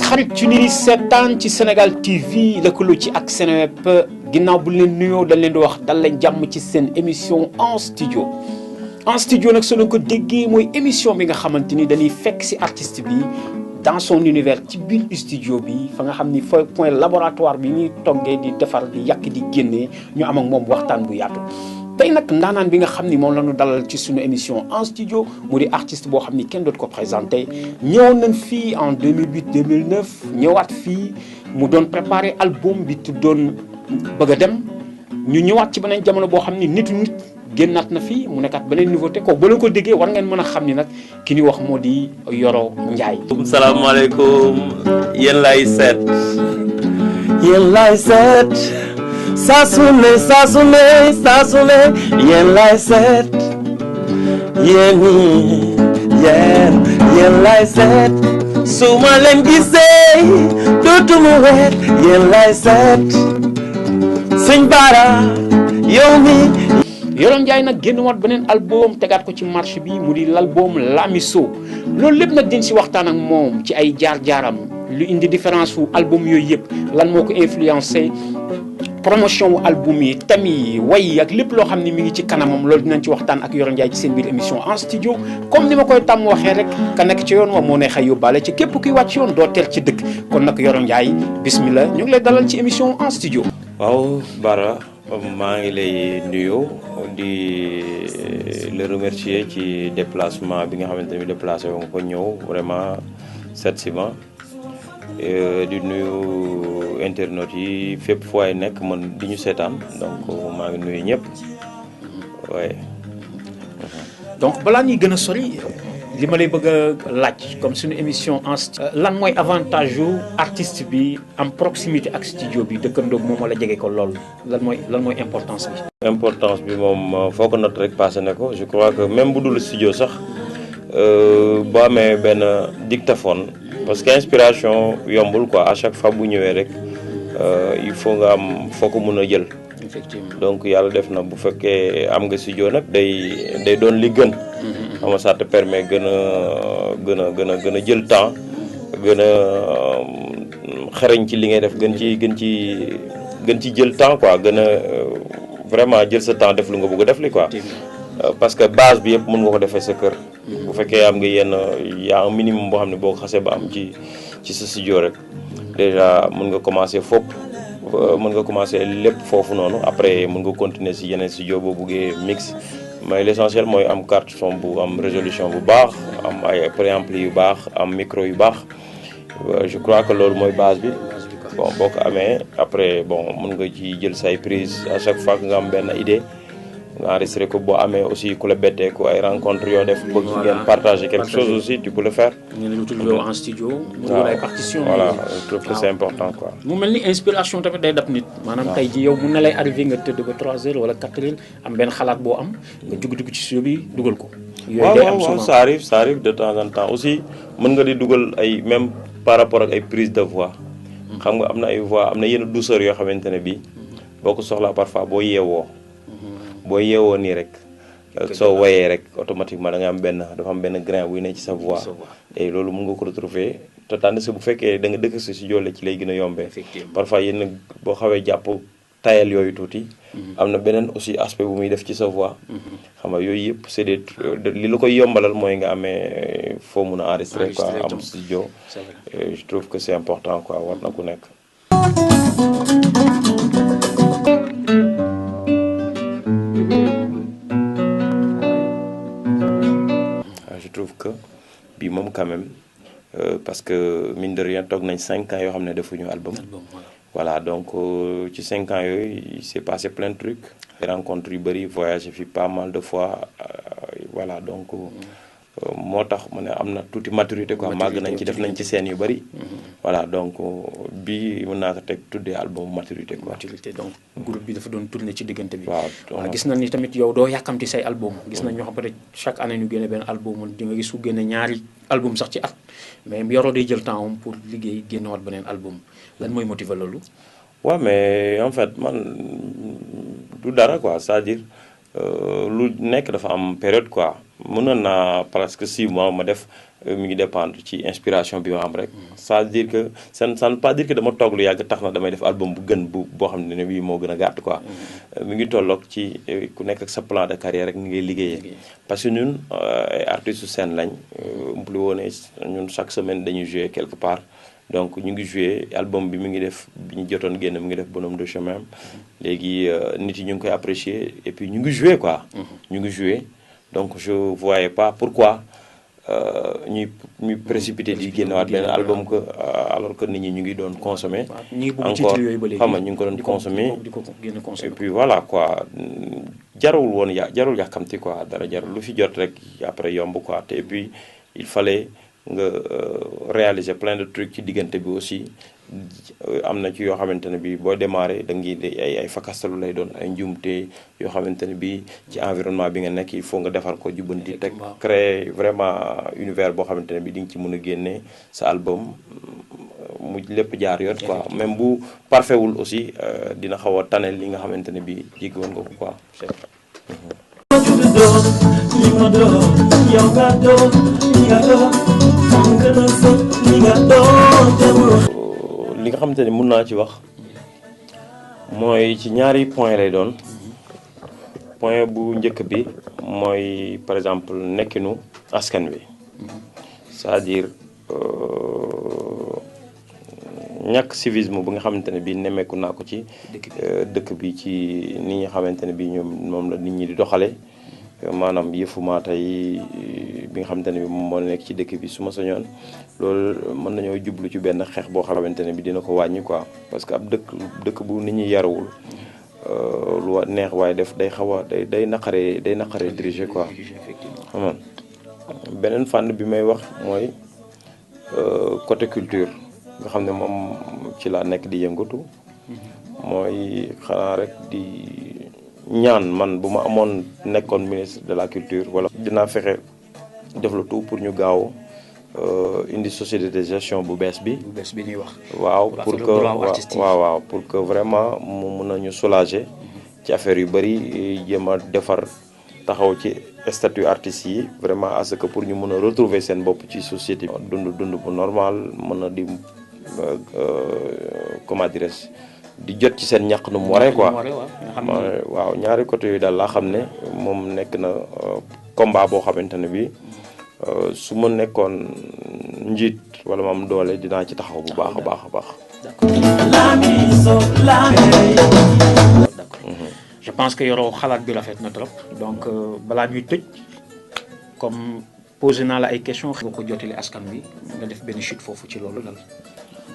xarit ci ñuy seetaan ci Sénégal TV lëkkaloo ci ak Seneweb ginnaaw bu leen nuyoo dañ leen di wax dal leen jàmm ci seen émission en studio nag soo leen ko déggee mooy émission bi nga xamante ni dañuy fekk si artiste bi dans son univers ci biir studio bi fa nga xam ni fa point laboratoire bi ñuy toggee di defar di yàq di génnee ñu am ak moom waxtaan bu yaatu. tey nag ndaanaan bi nga xam ni moom la ñu dalal ci suñu émission en studio mu di artiste boo xam ni kenn dootu ko présenté ñëwoon nañ fii en 2008 2009 ñëwaat fii mu doon préparé album bi tuddoon bëgg a dem ñu ñëwaat ci beneen jamono boo xam ni nitu nit génnaat na fii mu nekkaat beneen nouveauté ko ba leen ko déggee war ngeen mën a xam ni nag ki ni wax moo di Yoro Ndiaye. salaamaaleykum yéen laay seet saa su ne yéen laay seet yéen laay seet su ma leen gisee dootuma weet yéen laay seet sëñ Bara yow mi. Yoro Ndiaye nag génn waat beneen album tegaat ko ci marché bi mu di l'album Lamisso loolu lépp nag din si waxtaan ak moom ci ay jaar-jaaram lu indi différence wu album yooyu yëpp lan moo ko influencé promotion wu album yi thème yi way ak lépp loo xam ne mi ngi ci kanamam loolu dinañ ci waxtaan ak Yoro Ndiaye ci seen biir émission en studio comme ni ma koy tàmm waxee rek ka nekk ci yoon wa moo neex a yóbbaale ci képp kuy wàcc yoon doo teel ci dëkk kon nag Yoro Ndiaye bismillah ñu ngi lay dalal ci émission en studio. waaw Bara maa ngi lay nuyu di le remercier ci déplacement bi nga xamante ni déplacé wu nga ko ñëw vraiment seet si ma di nuyu internautes yi fépp fu waay nekk man di ñu seetaan donc maa ngi nuyu ñëpp waaye. donc balaa ñuy gën a sori li ma lay bëgg a laaj comme suñu émission en lan mooy avantage yu artiste bi am proximité ak studio bi dëkkandoog moom wala jege ko lool lan mooy importance bi. importance bi moom foo ko note rek passé na ko je crois que même bu dul studio sax boo amee benn dictaphone parce que inspiration yombul quoi à chaque fois bu ñëwee rek il faut nga am foo ko mën a jël. effectivement donc yàlla def na bu fekkee am nga studio nag day doon li gën. xam nga ça te permet gën a jël temps gën a xarañ ci li ngay def gën ci jël temps quoi gën a vraiment jël sa temps def lu nga bëgg a def li quoi. parce que base bi yëpp mën nga ko defee sa kër. bu fekkee am nga yaa un minimum boo xam ne boo ko xasee ba am ci sa studio rek déjà mën nga commencer lépp foofu noonu après mën nga continuer si yeneen studio boo buggee mix. mais l'essentiel mooy am carte son bu am résolution bu baax am ay préampli yu baax am micro yu baax je crois que loolu mooy base bi bon boo ko amee après bon mën nga ci jël say prise à chaque fois que nga am benn idée nga enregistré ko boo amee aussi ku la bettee ko ay rencontre yoo def bëgg ngeen partager quelque chose aussi tu peux le faire. ñu ne lu tudd en studio. waaw ay partition voilà je trouve que c'est important quoi. mu mel ni inspiration tamit day dab nit. maanaam tey ji yow mun na lay arrivé nga tëdd ba 3 heures wala 4 heures am benn xalaat boo am nga dugg ci studio bi dugal ko. yooyu day am souvent ça arrive de temps en temps aussi mën nga di dugal ay même par rapport ak ay prise de voix. xam nga am na ay voix am na yenn douceur yoo xamante ne bii boo ko soxlaa parfois boo yeewoo nii rek soo woyee rek automatiquement da nga am dafa am benn grain buy ne ci sa voix et loolu mën nga ko retrouver te tandis que bu fekkee da nga dëkk si studio la ci lay gën a yombee parfois yenn boo xawee jàpp tayal yooyu tuuti am na beneen aussi aspect bu muy def ci sa voix xam nga yooyu yëpp c'est des li la koy yombalal mooy nga amee foo mun a enregistrer quoi am studio je trouve que c'est important quoi war na ku nekk. je trouve que bii moom quand même parce que mine de rien toog nañ 5 ans yoo xam ne defuñu album. voilà donc ci 5 ans yooyu il s'est passé plein de trucs. rencontres yu bëri voyagé fi pas mal de fois voilà donc moo tax mu ne am na tuuti maturité quoi màgg nañ ci def nañ ci scène yu bëri. voilà donc bii mën naa ko teg tuddee album maturité quoi. maturité donc groupe bi dafa doon tourner ci diggante bi. waaw gis nañ ni tamit yow doo yàkkamti say album. gis nañ ñoo xam peut-être chaque année ñu génne benn album di nga gis ku génne ñaari album sax ci at mais Yoro day jël temps pour liggéey génnewaat beneen album lan mooy motiver loolu. waaw mais en fait man du dara quoi c'est-à-dire lu nekk dafa am période quoi mënoon naa presque 6 mois ma def mi ngi dépendre ci inspiration bi ma am rek. ça veut dire que ça ne pas dire que dama toog lu yàgg tax na damay def album bu gën boo xam ne bii moo gën a gàtt quoi. mi ngi tolloog ci ku nekk ak sa plan de carrière rek ni ngay liggéeyee. parce que ñun ay artistes su scène lañ. umpli woon ñun chaque semaine dañuy jouer quelque part. donc ñu ngi joué album bi mi ngi def bi ñu jotoon génn mi ngi def bonhomme de chemin léegi nit yi ñu ngi koy apprécier et puis ñu ngi joué quoi. ñu ngi joué donc je voyais pas pourquoi ñuy précipité di génnewaat benn album que alors que nit ñi ñu ngi doon consommer. encore xam nga ñu ngi ko doon consommer et puis voilà quoi jarul woon jarul yàkkamti quoi dara jarul lu fi jot rek après yomb quoi te et puis il fallait nga réaliser plein de trucs ci diggante bi aussi am na ci yoo xamante ne bi boo démarré da ngi ay fakastalu lay doon ay njuumte yoo xamante ne bi ci environnement bi nga nekk il faut nga defar ko jubbanti teg créer vraiment univers boo xamante ne bi di nga ci mën a génne sa album mu lépp jaar yoon quoi même bu parfait wul aussi dina xaw a tane li nga xamante ne bi jéggi woon nga ko quoi li nga xamante ni mën naa ci wax mooy ci ñaari point lay doon point bu njëkk bi mooy par exemple nekkinu askan wi c'est-à-dire ñàkk civisme bu nga xamante ne bii nemmeeku naa ko ci dëkk bi ci nit ñi xamante ne bii ñoom moom la nit ñi di doxale maanaam yëfu maata yi bi nga xamante ne bi moom moo nekk ci dëkk bi su ma sañoon loolu mën nañoo jublu ci benn xeex boo xamante ne bi dina ko wàññi quoi parce que ab dëkk bu nit ñi yarawul lu neex waaye def day xaw a day naqaree diriger quoi xam nga beneen fànn bi may wax mooy côté culture nga xam ne moom ci laa nekk di yëngatu mooy xanaa rek di ñaan man bu ma amoon nekkoon ministre de la culture wala dinaa fexe def le tout pour ñu gaaw indi société de gestion bu bees bi ñuy wax waaw pour que waaw pour que vraiment mu mun a ñu soulager ci affaire yu bëri jéem a defar taxaw ci statut artistes yi vraiment à ce que pour ñu mun a retrouver seen bopp ci société dund bu normal mën a di comment dirais-je di jot ci seen ñàq nu mu waree quoi waaw ñaari côté yooyu daal laa xam ne moom nekk na combat boo xamante ne bi su ma nekkoon njiit wala ma am doole dinaa ci taxaw bu baax a baax a baax. D'accord. Je pense que yoroo xalaat bi rafet na trop donc balaa ñuy tëj comme posé naa la ay questions. boo ko jotali askan wi nga def benn chute foofu ci loolu dal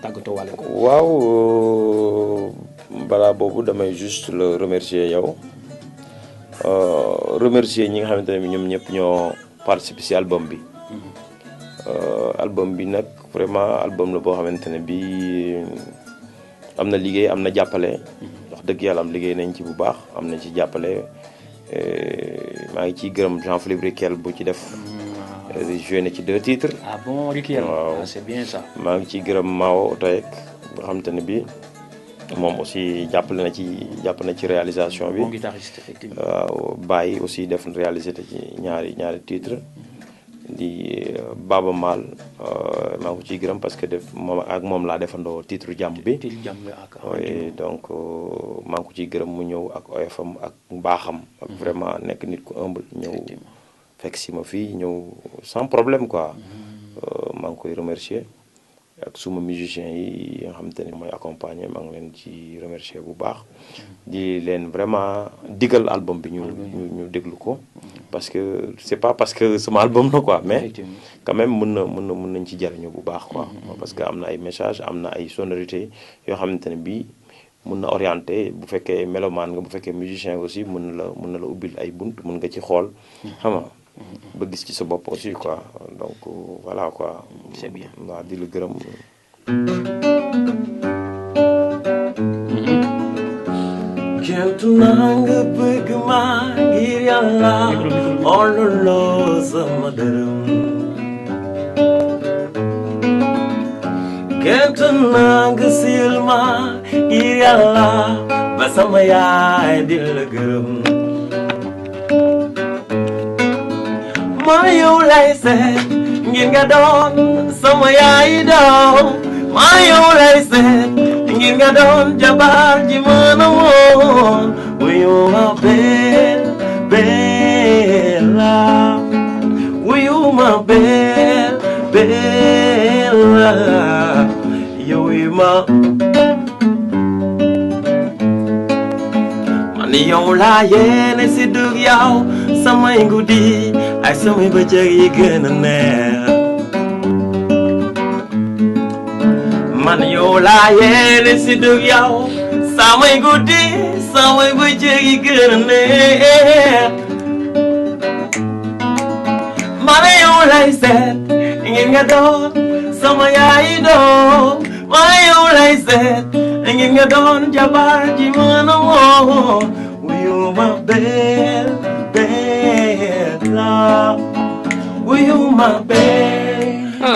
tàggatoo wale ko. waaw balaa boobu damay juste le remercier yow remercier ñi nga xamante ne bi ñoom ñëpp ñoo participer ci album bi. album bi nag vraiment album la boo xamante ne bi am na liggéey am na jàppale. wax dëgg yàlla am liggéey nañ ci bu baax am na ci jàppale maa ngi ciy gërëm Jean-Philippe Riquel bu ci def. joué na ci 2 titres. ah bon Riquel. waaw c'est bien ça. maa ngi ciy gërëm Mao Otoyek nga xamante ne bi moom aussi jàpp na ci réalisation bi. bon guitariste effectivement. waaw Baye aussi def réalisé te ci ñaari titres. di Baba Maal maa ngi ko ciy gërëm parce que moom laa defandoo titre jàmm bi. donc maa ngi ko ciy gërëm mu ñëw ak oyofam ak mbaaxam. ak vraiment nekk nit ku humble ñëw. fekk si ma fii ñëw sans problème quoi. maa ngi koy remercier ak suma musiciens yi nga xamante ne mooy accompagner maa ngi leen ci remercier bu baax. di leen vraiment digal album bi ñu déglu ko. parce que c'est pas parce que sama album la quoi mais quand même mën nañ ci jariñu bu baax quoi. parce que am na ay messages am na ay sonorités yoo xamante ne bii mën na orienté bu fekkee mélomane nga bu fekkee musicien aussi mën na la ubbil ay bunt mën nga ci xool xam nga ba gis ci sa bopp aussi quoi donc voilà quoi. c'est bien waaw di la gërëm. Gentu naa nga bëgg ma ngir yàlla xooluloo sama dërëm. Gentu naa nga sil ma ngir yàlla ba sama yaay di la gërëm. ma yow lay seet ngir nga doon sama yaay doom ma yow lay seet ngir nga doon jabar ji mën a woon wuyu ma Bella wuyu ma Bella yow wuyu ma man yow laa yéene si dug yow samay guddi ay samay bëccëg yi gën a neex man yow laa yéene si dug yow samay guddi samay bëccëg yi gën a neex man yow lay seet ngir nga doon sama yaay doom man yow lay seet ngir nga doon jabar ji mën a woo wuyu ma Bella wuyu ma Bella